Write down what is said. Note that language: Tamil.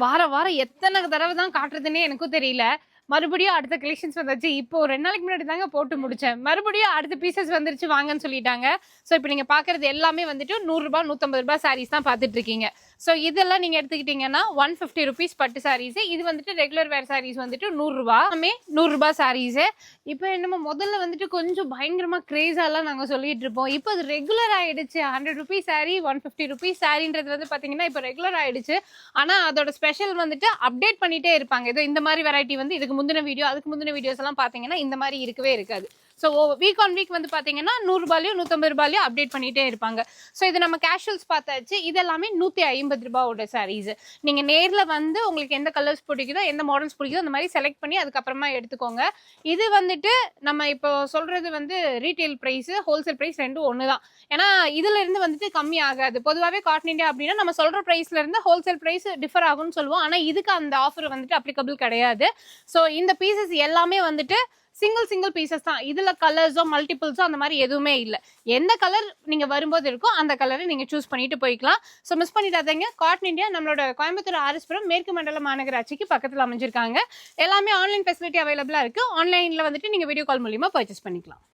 வாரம் வாரம் எத்தனை தடவை தான் காட்டுறதுன்னே எனக்கும் தெரியல. மறுபடியும் அடுத்த கலெக்ஷன்ஸ் வந்தாச்சு. இப்போ 2 நாளைக்கு முன்னாடி தாங்க போட்டு முடிச்சேன். மறுபடியும் அடுத்த பீசஸ் வந்துருச்சு வாங்கன்னு சொல்லிட்டாங்க. ஸோ இப்போ நீங்க பாக்குறது எல்லாமே வந்துட்டு ₹100 ₹150 சாரீஸ் தான் பார்த்துட்டு இருக்கீங்க. ஸோ இதெல்லாம் நீங்க எடுத்துக்கிட்டீங்கன்னா ₹150 பட்டு சாரீஸ். இது வந்துட்டு ரெகுலர் வேர் சாரீஸ் வந்துட்டு ₹100 ₹100 சாரீஸ். இப்போ என்னமோ முதல்ல வந்துட்டு கொஞ்சம் பயங்கரமா கிரேஸாலாம் நாங்க சொல்லிட்டு இருப்போம். இப்போ அது ரெகுலர் ஆயிடுச்சு. ₹100 சாரி ₹150 சாரின்றது வந்து பாத்தீங்கன்னா இப்போ ரெகுலர் ஆயிடுச்சு. ஆனா அதோட ஸ்பெஷல் வந்துட்டு அப்டேட் பண்ணிட்டே இருப்பாங்க. ஏதோ இந்த மாதிரி வெரைட்டி வந்து இதுக்கு முந்தின வீடியோ அதுக்கு முந்தின வீடியோஸ் எல்லாம் பாத்தீங்கன்னா இந்த மாதிரி இருக்கவே இருக்காது. ஸோ வீக் ஆன் வீக் வந்து பாத்தீங்கன்னா ₹100 ₹150 அப்டேட் பண்ணிட்டே இருப்பாங்க. ஸோ இது நம்ம கேஷுவல்ஸ் பார்த்தாச்சு. இது எல்லாமே ₹150 சாரீஸ். நீங்க நேர்ல வந்து உங்களுக்கு எந்த கலர்ஸ் பிடிக்குதோ எந்த மாடல்ஸ் பிடிக்குதோ அந்த மாதிரி செலக்ட் பண்ணி அதுக்கப்புறமா எடுத்துக்கோங்க. இது வந்துட்டு நம்ம இப்போ சொல்றது வந்து ரீட்டைல் பிரைஸ் ஹோல்சேல் பிரைஸ் ரெண்டும் ஒண்ணுதான். ஏன்னா இதுல இருந்து வந்துட்டு கம்மி ஆகாது. பொதுவாகவே காட்டன் இந்தியா அப்படின்னா நம்ம சொல்ற பிரைஸ்ல இருந்து ஹோல்சேல் பிரைஸ் டிஃபர் ஆகும்னு சொல்லுவோம். ஆனா இதுக்கு அந்த ஆஃபர் வந்துட்டு அப்ளிகபிள் கிடையாது. ஸோ இந்த பீசஸ் எல்லாமே வந்துட்டு சிங்கிள் பீசஸ் தான். இதுல கலர்ஸோ மல்டிபிள்ஸோ அந்த மாதிரி எதுவுமே இல்லை. எந்த கலர் நீங்க வரும்போது இருக்கோ அந்த கலரை நீங்க சூஸ் பண்ணிட்டு போய்க்கலாம். ஸோ மிஸ் பண்ணிடாதீங்க. காட்டன் இந்தியா நம்மளோட கோயம்புத்தூர் ஆர்எஸ்புரம் மேற்கு மண்டல மாநகராட்சிக்கு பக்கத்துல அமைஞ்சிருக்காங்க. எல்லாமே ஆன்லைன் ஃபெசிலிட்டி அவைலபிளா இருக்கு. ஆன்லைன்ல வந்துட்டு நீங்க வீடியோ கால் மூலியமா பர்ச்சேஸ் பண்ணிக்கலாம்.